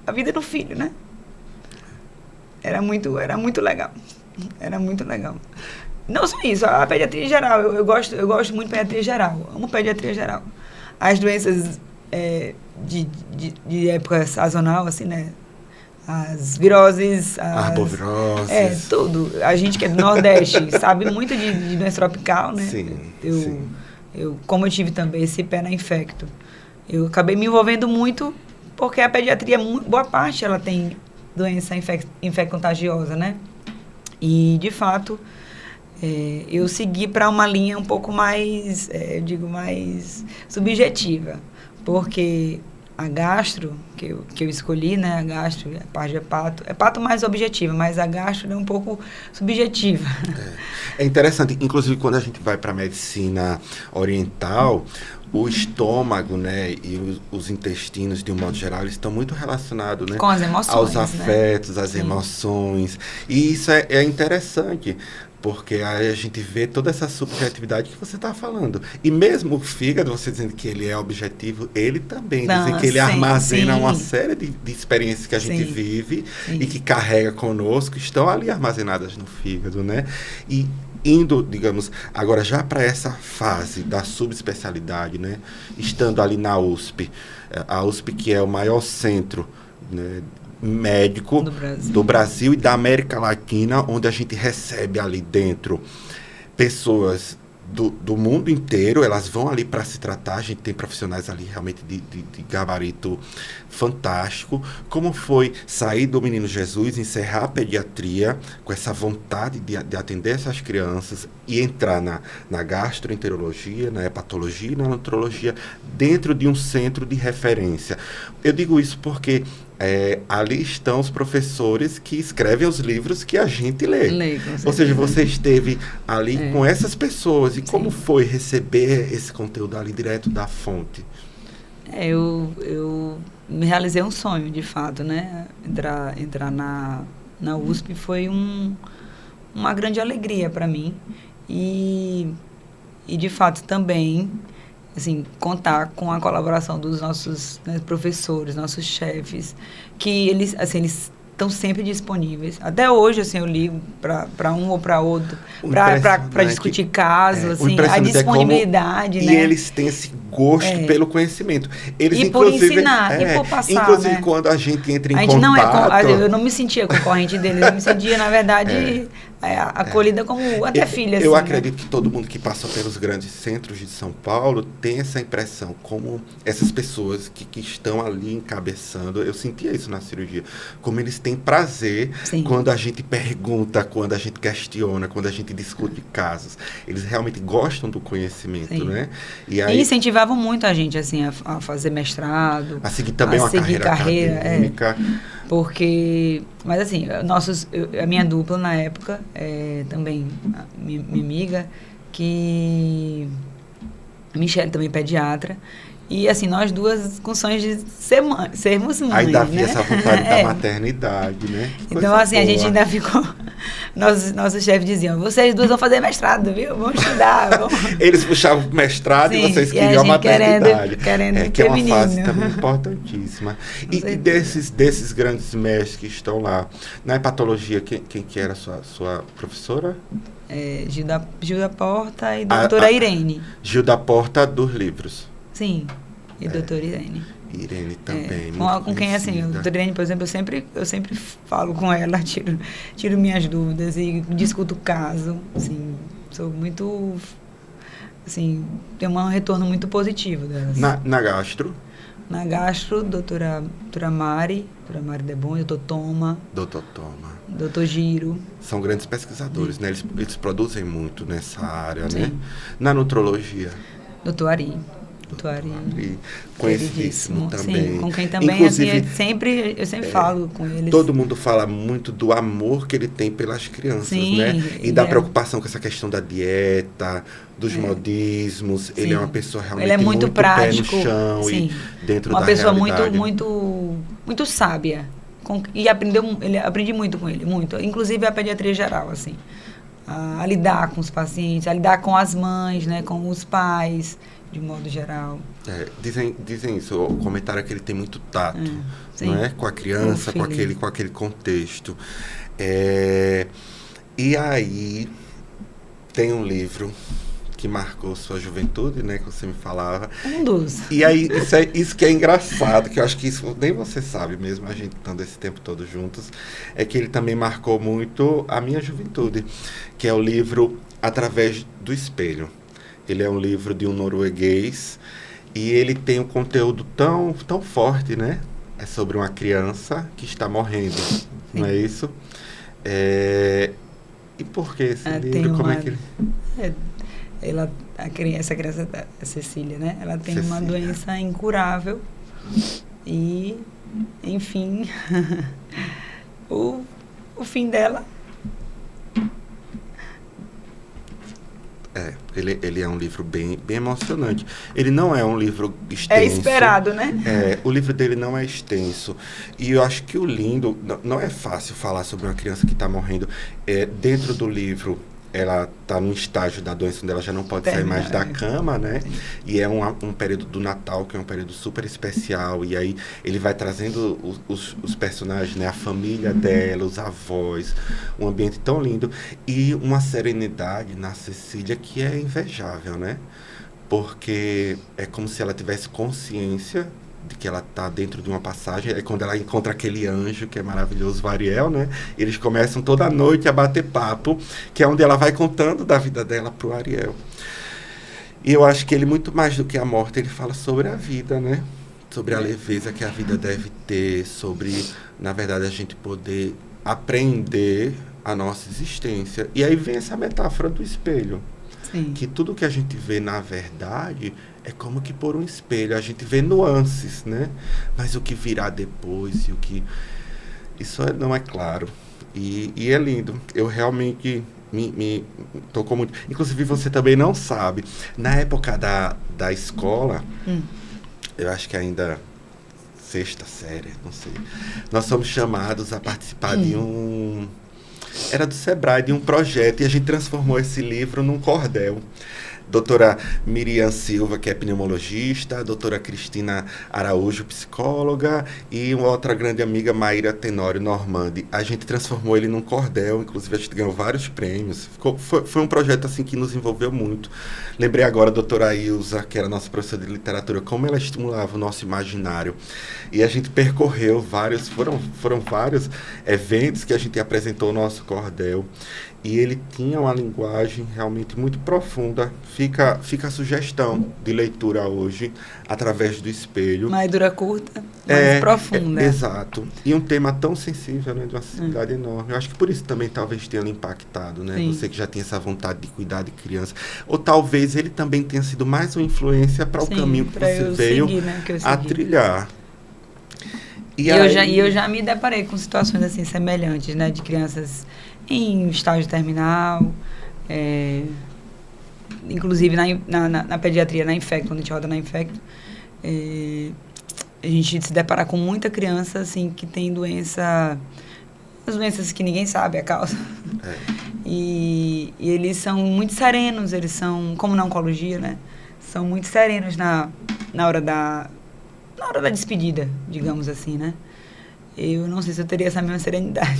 a vida do filho, né? Era muito legal. Era muito legal. Não só isso, a pediatria geral. Eu gosto muito de pediatria geral. Amo pediatria geral. As doenças de época sazonal, assim, né? As viroses, arboviroses. Tudo. A gente que é do Nordeste sabe muito de doença tropical, né? Sim. Como eu tive também esse pé na infecto, eu acabei me envolvendo muito porque a pediatria, boa parte, ela tem doença infecto-contagiosa, né? E, de fato, eu segui para uma linha um pouco mais, mais subjetiva, porque a gastro, que eu escolhi, né, a gastro, a parte de hepato mais objetiva, mas a gastro é um pouco subjetiva. É interessante, inclusive quando a gente vai para a medicina oriental, o estômago, né, e os intestinos, de um modo geral, eles estão muito relacionados, né, com as emoções, aos afetos, né? às emoções. E isso é interessante, porque aí a gente vê toda essa subjetividade que você está falando. E mesmo o fígado, você dizendo que ele é objetivo, ele também. Dizem que ele armazena uma série de experiências que a gente vive e que carrega conosco, estão ali armazenadas no fígado, né? E indo, digamos, agora já para essa fase da subespecialidade, né? Estando ali na USP, a USP que é o maior centro, né, médico do Brasil e da América Latina, onde a gente recebe ali dentro pessoas do mundo inteiro, elas vão ali para se tratar, a gente tem profissionais ali realmente de gabarito fantástico. Como foi sair do Menino Jesus, encerrar a pediatria com essa vontade de atender essas crianças e entrar na gastroenterologia, na hepatologia e na nutrologia dentro de um centro de referência? Eu digo isso porque ali estão os professores que escrevem os livros que a gente lê. Ou seja, você esteve ali com essas pessoas. E como foi receber esse conteúdo ali direto da fonte? Eu me realizei um sonho, de fato, né? Entrar na USP foi uma grande alegria para mim. E, de fato, também, assim, contar com a colaboração dos nossos, né, professores, nossos chefes, que eles estão sempre disponíveis. Até hoje, assim, eu ligo para um ou para outro, para discutir casos, assim, a disponibilidade, né? E eles têm esse gosto pelo conhecimento. Eles, e por ensinar, e por passar, inclusive, né? quando a gente entra em contato... eu não me sentia concorrente deles, eu me sentia, na verdade... acolhida como até filha. Eu assim, acredito, né? que todo mundo que passou pelos grandes centros de São Paulo tem essa impressão, como essas pessoas que estão ali encabeçando, eu sentia isso na cirurgia, como eles têm prazer quando a gente pergunta, quando a gente questiona, quando a gente discute casos. Eles realmente gostam do conhecimento, né? E incentivavam muito a gente, assim, a fazer mestrado, a seguir também uma carreira acadêmica. Mas assim, a minha dupla na época, também, minha amiga, que Michele também pediatra, E, assim, nós duas com sonhos de sermos mães, Aí dá né? essa vontade da maternidade, né? Então, assim, a gente ainda ficou... Nossos chefes diziam, vocês duas vão fazer mestrado, viu? Vão estudar. Vão... Eles puxavam o mestrado. Sim, e vocês queriam a maternidade. Querendo que é uma fase também importantíssima. E desses grandes mestres que estão lá, na hepatologia, quem que era a sua professora? Gilda Porta e doutora Irene. Gilda Porta dos livros. Sim, e doutora Irene. Irene também, com quem, assim, a doutora Irene, por exemplo, eu sempre falo com ela, tiro minhas dúvidas e discuto o caso, assim, sou muito, assim, tenho um retorno muito positivo delas. Na gastro? Na gastro, doutora Mari Debon, doutor Toma. Doutor Giro. São grandes pesquisadores, né? Eles produzem muito nessa área, né? Na nutrologia? Doutor Ari. Conhecidíssimo também. Sim, com quem também, inclusive, assim, eu sempre falo com eles. Todo mundo fala muito do amor que ele tem pelas crianças, né? E da preocupação com essa questão da dieta, dos modismos. Sim. Ele é uma pessoa realmente ele é muito prático, pé no chão e dentro da realidade. Uma pessoa muito sábia. E aprendi muito com ele, muito. Inclusive a pediatria geral, assim. A lidar com os pacientes, a lidar com as mães, né? Com os pais, de modo geral. Dizem isso, o comentário é que ele tem muito tato, não é? Com a criança, com aquele contexto. E aí, tem um livro que marcou sua juventude, né? Que você me falava. Um dos. E aí, isso que é engraçado, que eu acho que isso nem você sabe mesmo, a gente estando esse tempo todo juntos, é que ele também marcou muito a minha juventude, que é o livro Através do Espelho. Ele é um livro de um norueguês e ele tem um conteúdo tão forte, né? É sobre uma criança que está morrendo, não é isso? E por que esse livro? Como é que ele... Essa criança, a Cecília, né? Ela tem uma doença incurável e, enfim, o fim dela... Ele é um livro bem emocionante. Ele não é um livro extenso. É esperado, né? O livro dele não é extenso. E eu acho que o lindo... Não é fácil falar sobre uma criança que está morrendo. Dentro do livro, ela está num estágio da doença onde ela já não pode sair mais da cama, né? E é um período do Natal, que é um período super especial. E aí ele vai trazendo os personagens, né? A família dela, os avós, um ambiente tão lindo. E uma serenidade na Cecília que é invejável, né? Porque é como se ela tivesse consciência de que ela está dentro de uma passagem. É quando ela encontra aquele anjo que é maravilhoso, o Ariel, né? Eles começam toda noite a bater papo, que é onde ela vai contando da vida dela para o Ariel. E eu acho que ele, muito mais do que a morte, ele fala sobre a vida, né? Sobre a leveza que a vida deve ter, sobre, na verdade, a gente poder aprender a nossa existência. E aí vem essa metáfora do espelho. Sim. Que tudo que a gente vê, na verdade, é como que por um espelho. A gente vê nuances, né? Mas o que virá depois e o que... Isso não é claro. E é lindo. Eu realmente me tocou muito. Inclusive, você também não sabe. Na época da escola, eu acho que ainda... sexta série, não sei. Nós somos chamados a participar de um... Era do Sebrae, de um projeto, e a gente transformou esse livro num cordel. Doutora Miriam Silva, que é pneumologista, a doutora Cristina Araújo, psicóloga, e uma outra grande amiga, Maíra Tenório Normandi. A gente transformou ele num cordel, inclusive a gente ganhou vários prêmios. Foi um projeto assim que nos envolveu muito. Lembrei agora a doutora Ilza, que era nossa professora de literatura, como ela estimulava o nosso imaginário. E a gente percorreu foram vários eventos que a gente apresentou o nosso cordel. E ele tinha uma linguagem realmente muito profunda. Fica a sugestão de leitura hoje, através do espelho. Mais dura curta, mais profunda. Exato. E um tema tão sensível, né, de uma sensibilidade enorme. Eu acho que por isso também talvez tenha lhe impactado, né? Sim. Você que já tinha essa vontade de cuidar de criança. Ou talvez ele também tenha sido mais uma influência para o caminho que você veio a trilhar. E eu já me deparei com situações assim semelhantes, né, de crianças em estágio terminal, inclusive na pediatria, na Infecto, quando a gente roda na Infecto, a gente se depara com muita criança, assim, que tem as doenças que ninguém sabe a causa. E eles são muito serenos, eles são, como na oncologia, né? São muito serenos na hora da despedida, digamos assim, né? Eu não sei se eu teria essa mesma serenidade.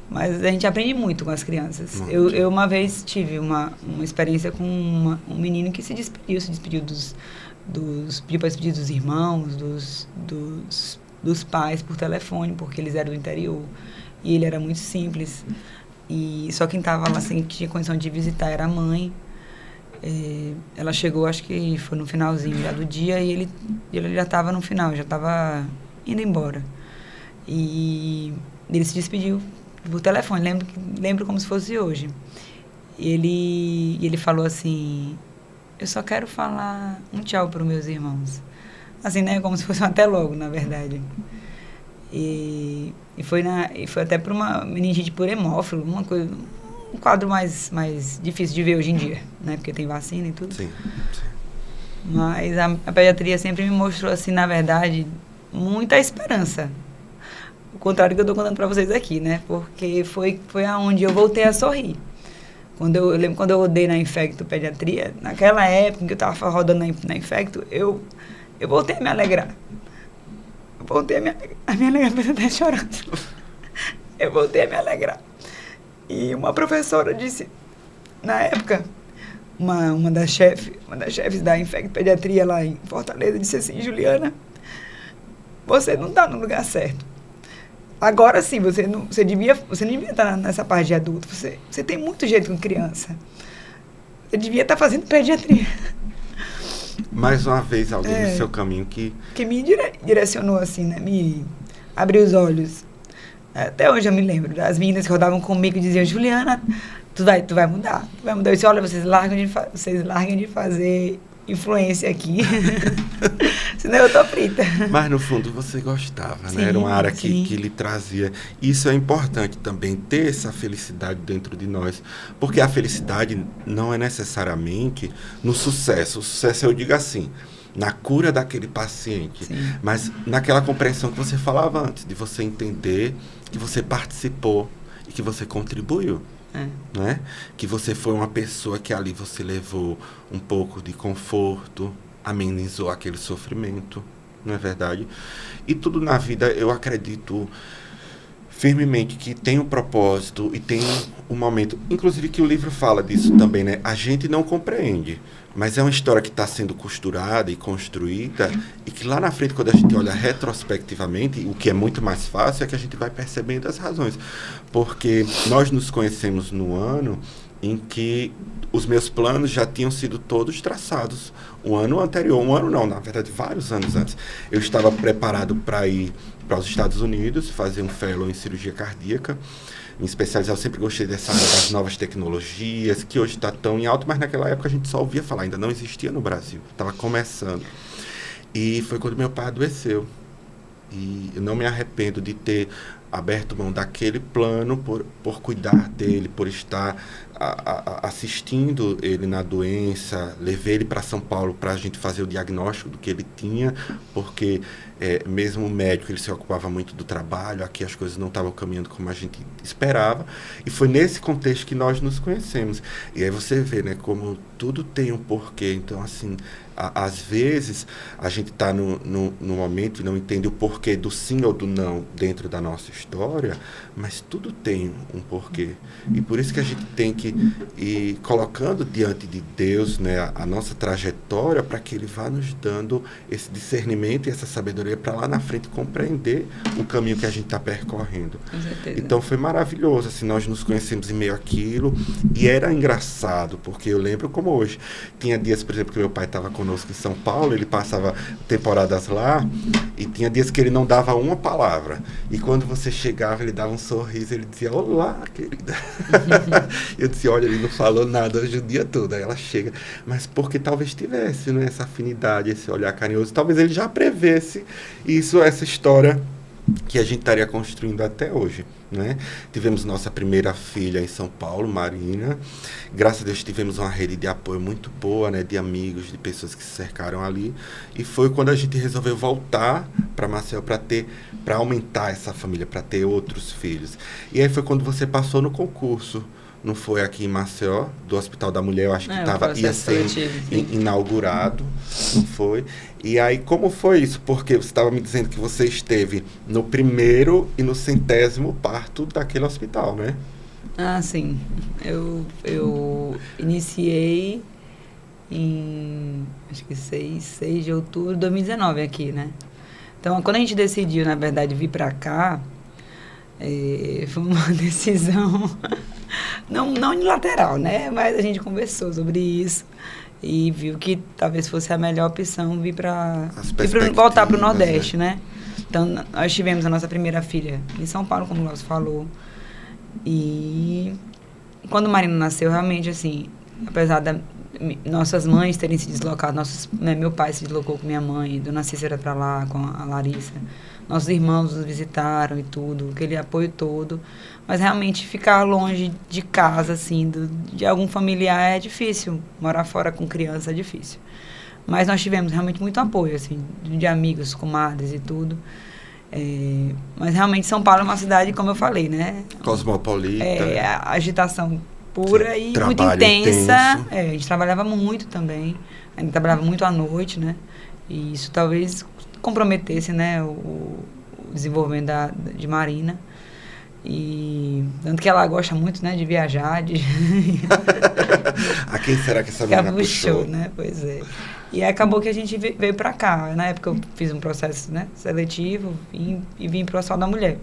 Mas a gente aprende muito com as crianças. Eu uma vez tive uma experiência com um menino que se despediu pediu para despedir dos irmãos, dos pais por telefone, porque eles eram do interior. E ele era muito simples. E só quem estava lá, assim, que tinha condição de visitar era a mãe. Ela chegou, acho que foi no finalzinho já do dia, e ele já estava no final, já estava indo embora. E ele se despediu por telefone, lembro como se fosse hoje. Ele falou assim: eu só quero falar um tchau para os meus irmãos. Assim, né? Como se fosse um até logo, na verdade. E foi até por uma meningite por hemófilo, uma coisa, um quadro mais difícil de ver hoje em dia, né? Porque tem vacina e tudo. Sim. Mas a pediatria sempre me mostrou, assim, na verdade, muita esperança. O contrário que eu estou contando para vocês aqui, né? Porque foi aonde eu voltei a sorrir. Eu lembro quando eu rodei na Infecto Pediatria, naquela época em que eu estava rodando na Infecto, eu voltei a me alegrar. Eu voltei a me alegrar, mas até chorando. Eu voltei a me alegrar. E uma professora disse, na época, uma das chefes da Infecto Pediatria lá em Fortaleza, disse assim: Juliana, você não está no lugar certo. Agora sim, você não devia estar nessa parte de adulto. Você tem muito jeito com criança. Você devia estar fazendo pediatria. Mais uma vez, alguém no seu caminho que me direcionou, assim, né? Me abriu os olhos. Até hoje eu me lembro das meninas que rodavam comigo e diziam: Juliana, tu vai mudar. Tu vai mudar. Eu disse: olha, vocês larguem de fazer influência aqui. Senão eu tô frita. Mas no fundo você gostava, sim, né? Era uma área que lhe trazia. Isso é importante também, ter essa felicidade dentro de nós. Porque a felicidade não é necessariamente no sucesso. O sucesso, eu digo assim, na cura daquele paciente. Sim. Mas naquela compreensão que você falava antes, de você entender que você participou e que você contribuiu. Né? Que você foi uma pessoa que ali você levou um pouco de conforto, amenizou aquele sofrimento, não é verdade? E tudo na vida, eu acredito firmemente que tem um propósito e tem um momento, inclusive que o livro fala disso também, né? A gente não compreende, mas é uma história que está sendo costurada e construída, e que lá na frente, quando a gente olha retrospectivamente, o que é muito mais fácil é que a gente vai percebendo as razões. Porque nós nos conhecemos no ano em que os meus planos já tinham sido todos traçados. Um ano anterior, na verdade, vários anos antes. Eu estava preparado para ir para os Estados Unidos, fazer um fellow em cirurgia cardíaca, me especializar. Eu sempre gostei dessa área das novas tecnologias, que hoje está tão em alta, mas naquela época a gente só ouvia falar, ainda não existia no Brasil, estava começando. E foi quando meu pai adoeceu. E eu não me arrependo de ter aberto mão daquele plano por cuidar dele, por estar assistindo ele na doença. Levei ele para São Paulo para a gente fazer o diagnóstico do que ele tinha, porque mesmo o médico, ele se ocupava muito do trabalho, aqui as coisas não estavam caminhando como a gente esperava, e foi nesse contexto que nós nos conhecemos. E aí você vê, né, como tudo tem um porquê. Então, assim, às vezes a gente está no momento e não entende o porquê do sim ou do não dentro da nossa história, mas tudo tem um porquê. E por isso que a gente tem que ir colocando diante de Deus, né, a nossa trajetória, para que Ele vá nos dando esse discernimento e essa sabedoria para lá na frente compreender o caminho que a gente está percorrendo. Com certeza. Então foi maravilhoso, assim, nós nos conhecemos em meio àquilo, e era engraçado, porque eu lembro como hoje. Tinha dias, por exemplo, que meu pai estava conosco em São Paulo, ele passava temporadas lá, e tinha dias que ele não dava uma palavra. E quando você chegava, ele dava um sorriso, ele dizia: olá, querida. Eu disse: olha, ele não falou nada hoje o dia todo. Aí ela chega, mas porque talvez tivesse, né, essa afinidade, esse olhar carinhoso, talvez ele já prevesse isso, essa história que a gente estaria construindo até hoje, né? Tivemos nossa primeira filha em São Paulo, Marina. Graças a Deus tivemos uma rede de apoio muito boa, né? De amigos, de pessoas que se cercaram ali. E foi quando a gente resolveu voltar para Maceió para aumentar essa família, para ter outros filhos. E aí foi quando você passou no concurso. Não foi aqui em Maceió, do Hospital da Mulher, eu acho que ia ser inaugurado, não foi? E aí, como foi isso? Porque você estava me dizendo que você esteve no primeiro e no 100º parto daquele hospital, né? Ah, sim. Eu iniciei em, acho que 6 de outubro de 2019 aqui, né? Então, quando a gente decidiu, na verdade, vir para cá, foi uma decisão... Não unilateral, né? Mas a gente conversou sobre isso e viu que talvez fosse a melhor opção voltar para o Nordeste, né? Então, nós tivemos a nossa primeira filha em São Paulo, como o Glaucio falou. E quando Marina nasceu, realmente, assim, apesar da nossas mães terem se deslocado, meu pai se deslocou com minha mãe, Dona Cícera para lá, com a Larissa. Nossos irmãos nos visitaram e tudo, aquele apoio todo. Mas realmente ficar longe de casa, assim, de algum familiar é difícil. Morar fora com criança é difícil. Mas nós tivemos realmente muito apoio, assim, de amigos, comadres e tudo. Mas realmente São Paulo é uma cidade, como eu falei, né? Cosmopolita. A agitação pura e muito intensa. A gente trabalhava muito também. A gente trabalhava muito à noite, né? E isso talvez comprometesse, né, o desenvolvimento de Marina. E tanto que ela gosta muito, né, de viajar, A quem será que essa menina puxou? Né? Pois é. E acabou que a gente veio para cá. Na época eu fiz um processo, né, seletivo e vim para o Hospital da Mulher.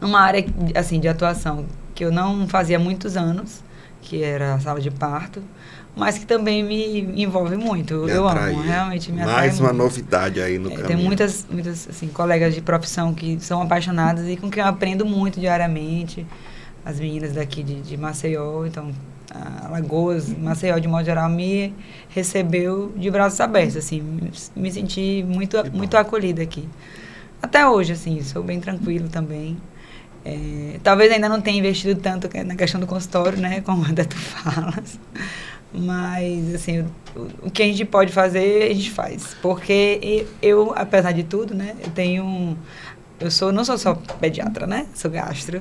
Numa área, assim, de atuação que eu não fazia há muitos anos, que era a sala de parto, mas que também me envolve muito. Eu amo, realmente me atrai mais uma muito. Novidade aí no caminho. Tem muitas assim, colegas de profissão que são apaixonadas e com quem eu aprendo muito diariamente. As meninas daqui de Maceió, então, Alagoas, Maceió, de modo geral, me recebeu de braços abertos, assim, me senti muito acolhida aqui. Até hoje, assim, sou bem tranquilo também. Talvez ainda não tenha investido tanto na questão do consultório, né, como até tu falas. Mas, assim, o que a gente pode fazer, a gente faz. Porque eu, apesar de tudo, né, não sou só pediatra, né, sou gastro.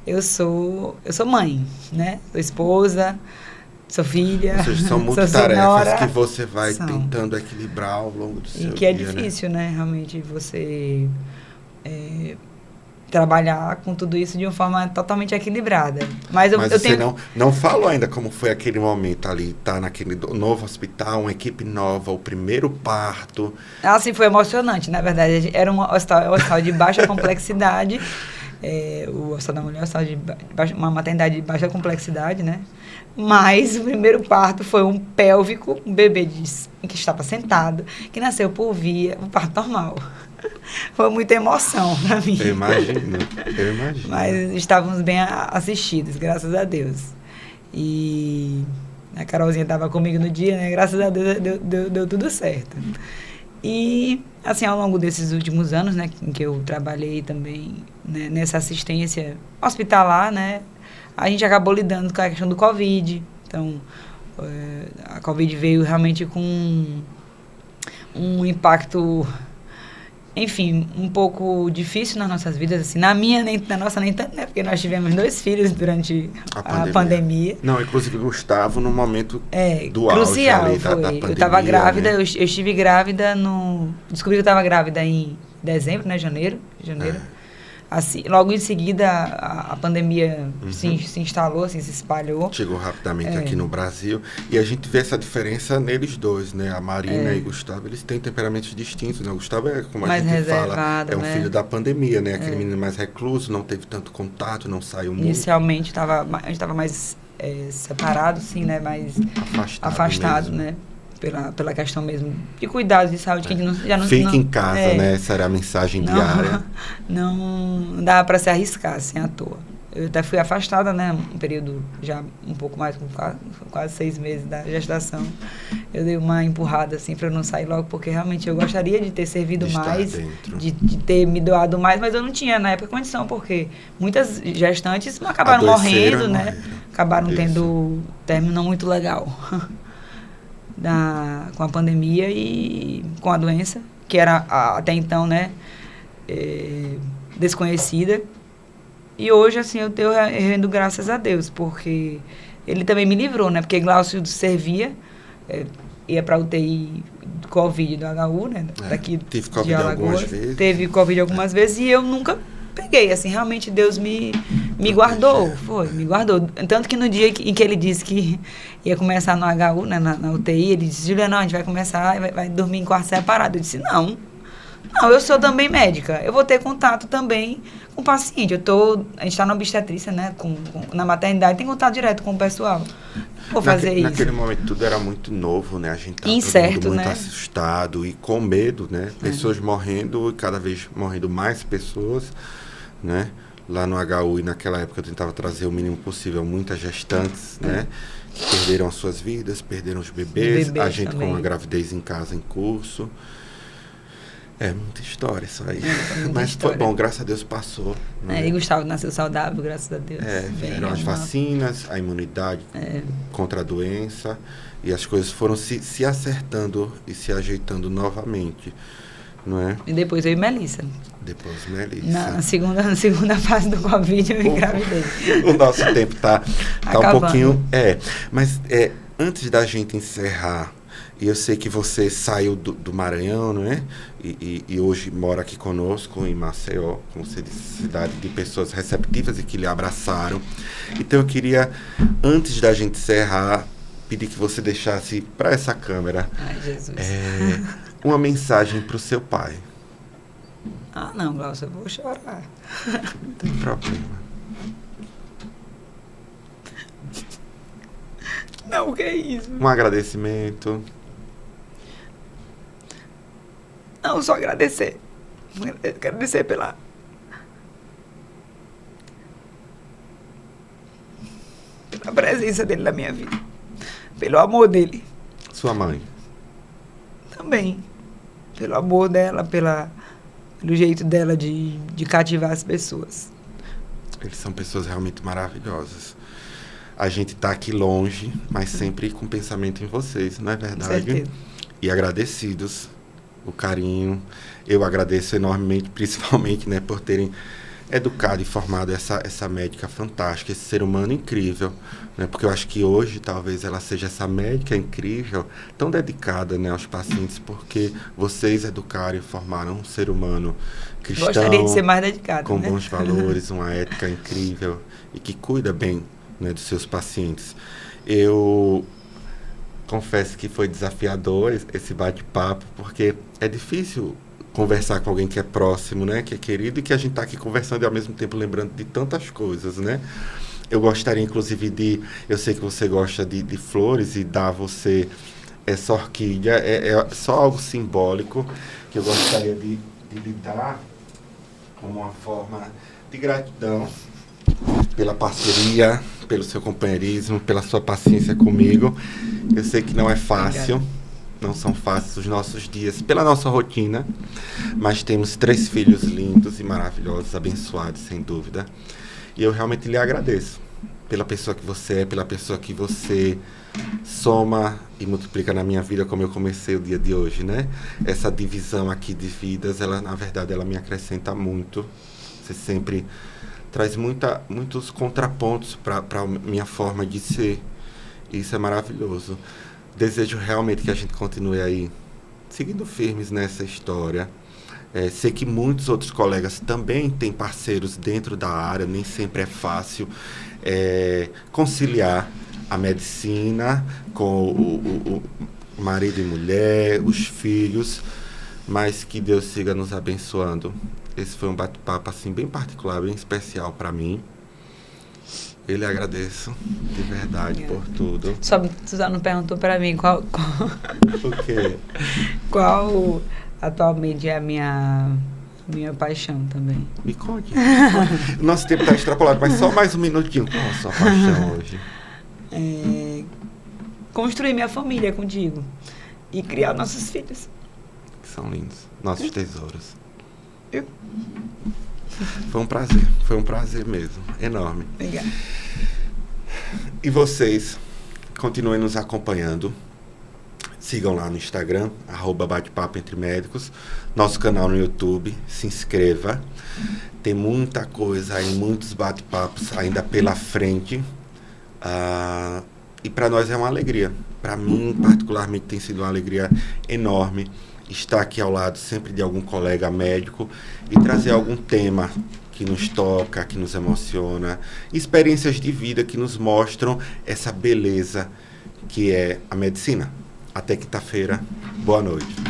Eu sou mãe, né, sou esposa, sou filha, ou seja, são multitarefas que você vai tentando equilibrar ao longo do seu dia. E que é difícil, né, realmente, você... trabalhar com tudo isso de uma forma totalmente equilibrada. Mas você não falou ainda como foi aquele momento ali, tá naquele novo hospital, uma equipe nova, o primeiro parto. Sim, foi emocionante, na verdade. Era um hospital de baixa complexidade, o Hospital da Mulher é uma maternidade de baixa complexidade, né? Mas o primeiro parto foi um pélvico, um bebê que estava sentado, que nasceu por via, um parto normal. Foi muita emoção para mim. Eu imagino. Mas estávamos bem assistidos, graças a Deus. E a Carolzinha estava comigo no dia, né? Graças a Deus deu tudo certo. E, assim, ao longo desses últimos anos, né, em que eu trabalhei também, né, nessa assistência hospitalar, né, a gente acabou lidando com a questão do Covid. Então, a Covid veio realmente com um impacto, enfim, um pouco difícil nas nossas vidas, assim, na nossa nem tanto, né, porque nós tivemos 2 filhos durante a pandemia. Não, inclusive Gustavo no momento do crucial, auge ali, da pandemia. Eu estava grávida, né? eu estive grávida descobri que eu estava grávida em dezembro, né, janeiro. Assim, logo em seguida a pandemia se instalou, assim, se espalhou. Chegou rapidamente aqui no Brasil. E a gente vê essa diferença neles dois, né? A Marina e Gustavo, eles têm temperamentos distintos, né? O Gustavo como a gente fala, é um filho da pandemia, né? Aquele menino mais recluso, não teve tanto contato, não saiu muito. Inicialmente a gente estava mais separado, sim, né? Mais afastado, né? Pela questão mesmo de cuidados de saúde, que a gente já não... Fique em casa, né? Essa era a mensagem diária. Não dá para se arriscar, assim, à toa. eu até fui afastada, né? Um período já um pouco mais, com quase 6 meses da gestação. Eu dei uma empurrada, assim, para eu não sair logo, porque realmente eu gostaria de ter servido mais, de ter me doado mais, mas eu não tinha, na época, condição, porque muitas gestantes acabaram morrendo, né? Acabaram tendo término não muito legal com a pandemia e com a doença, que era até então, né, desconhecida. E hoje, assim, eu rendo graças a Deus, porque ele também me livrou, né? Porque Glaucio servia, ia para UTI do Covid, do HU, né? Daqui teve Covid algumas vezes. Teve Covid algumas vezes e eu nunca peguei, assim, realmente Deus me guardou, me guardou. Tanto que no dia em que ele disse que ia começar no HU, né, na UTI, ele disse, Juliana, não, a gente vai começar e vai dormir em quarto separado. Eu disse, não, eu sou também médica, eu vou ter contato também com o paciente. A gente está na obstetrícia, né, na maternidade, tem contato direto com o pessoal. Vou fazer isso. Naquele momento tudo era muito novo, né? A gente estava incerto, muito assustado e com medo, né? Pessoas morrendo e cada vez morrendo mais pessoas, né? Lá no HU e naquela época eu tentava trazer o mínimo possível muitas gestantes, né? Que perderam as suas vidas, perderam os bebês, a gente também. Com a gravidez em casa em curso. É muita história isso aí. Mas foi bom, graças a Deus passou. Né? E Gustavo nasceu saudável, graças a Deus. Vieram as vacinas, a imunidade contra a doença, e as coisas foram se acertando e se ajeitando novamente. Não é? E depois eu e Melissa. Depois Melissa. Na segunda fase do Covid eu engravidei. O nosso tempo tá um pouquinho... Mas antes da gente encerrar, e eu sei que você saiu do Maranhão, não é? E hoje mora aqui conosco em Maceió, como você disse, cidade de pessoas receptivas e que lhe abraçaram. Então eu queria, antes da gente encerrar, pedir que você deixasse para essa câmera uma mensagem para o seu pai. Não, Glaucio, eu vou chorar. Não tem problema. Não, o que é isso? Um agradecimento. Não, só agradecer. Agradecer pela presença dele na minha vida. Pelo amor dele. Sua mãe? Também. Pelo amor dela, pelo jeito dela de cativar as pessoas. Eles são pessoas realmente maravilhosas. A gente está aqui longe, mas sempre com pensamento em vocês, não é verdade? Com certeza. E agradecidos, o carinho. Eu agradeço enormemente, principalmente, né, por terem educado e formado essa médica fantástica, esse ser humano incrível, né? Porque eu acho que hoje talvez ela seja essa médica incrível, tão dedicada, né, aos pacientes, porque vocês educaram e formaram um ser humano cristão. Gostaria de ser mais dedicado, com né? bons valores, uma ética incrível e que cuida bem, né, dos seus pacientes. Eu confesso que foi desafiador esse bate-papo, porque é difícil conversar com alguém que é próximo, né, que é querido, e que a gente está aqui conversando e ao mesmo tempo lembrando de tantas coisas, né? Eu gostaria, inclusive, eu sei que você gosta de flores, e dar a você essa orquídea, é só algo simbólico que eu gostaria de lhe dar como uma forma de gratidão pela parceria, pelo seu companheirismo, pela sua paciência comigo. Eu sei que não é fácil. Obrigada. Não são fáceis os nossos dias, pela nossa rotina, mas temos 3 filhos lindos e maravilhosos, abençoados, sem dúvida. E eu realmente lhe agradeço pela pessoa que você é, pela pessoa que você soma e multiplica na minha vida, como eu comecei o dia de hoje, né? Essa divisão aqui de vidas, ela, na verdade, ela me acrescenta muito. Você sempre traz muitos contrapontos para a minha forma de ser. E isso é maravilhoso. Desejo realmente que a gente continue aí, seguindo firmes nessa história. Sei que muitos outros colegas também têm parceiros dentro da área, nem sempre é fácil conciliar a medicina com o marido e mulher, os filhos, mas que Deus siga nos abençoando. Esse foi um bate-papo assim, bem particular, bem especial para mim. Eu lhe agradeço, de verdade, por tudo. Só não perguntou para mim qual... O quê? Qual atualmente é a minha paixão também. Me conte. Nosso tempo está extrapolado, mas só mais um minutinho. Qual a sua paixão hoje? Construir minha família contigo e criar nossos filhos. Que são lindos. Nossos tesouros. Eu. Foi um prazer mesmo. Enorme. Obrigada. E vocês, continuem nos acompanhando. Sigam lá no Instagram, @bate-papo entre médicos. Nosso canal no YouTube, se inscreva. Tem muita coisa aí, muitos bate-papos ainda pela frente. E para nós é uma alegria. Para mim, particularmente, tem sido uma alegria enorme estar aqui ao lado sempre de algum colega médico e trazer algum tema que nos toca, que nos emociona, experiências de vida que nos mostram essa beleza que é a medicina. Até quinta-feira. Boa noite.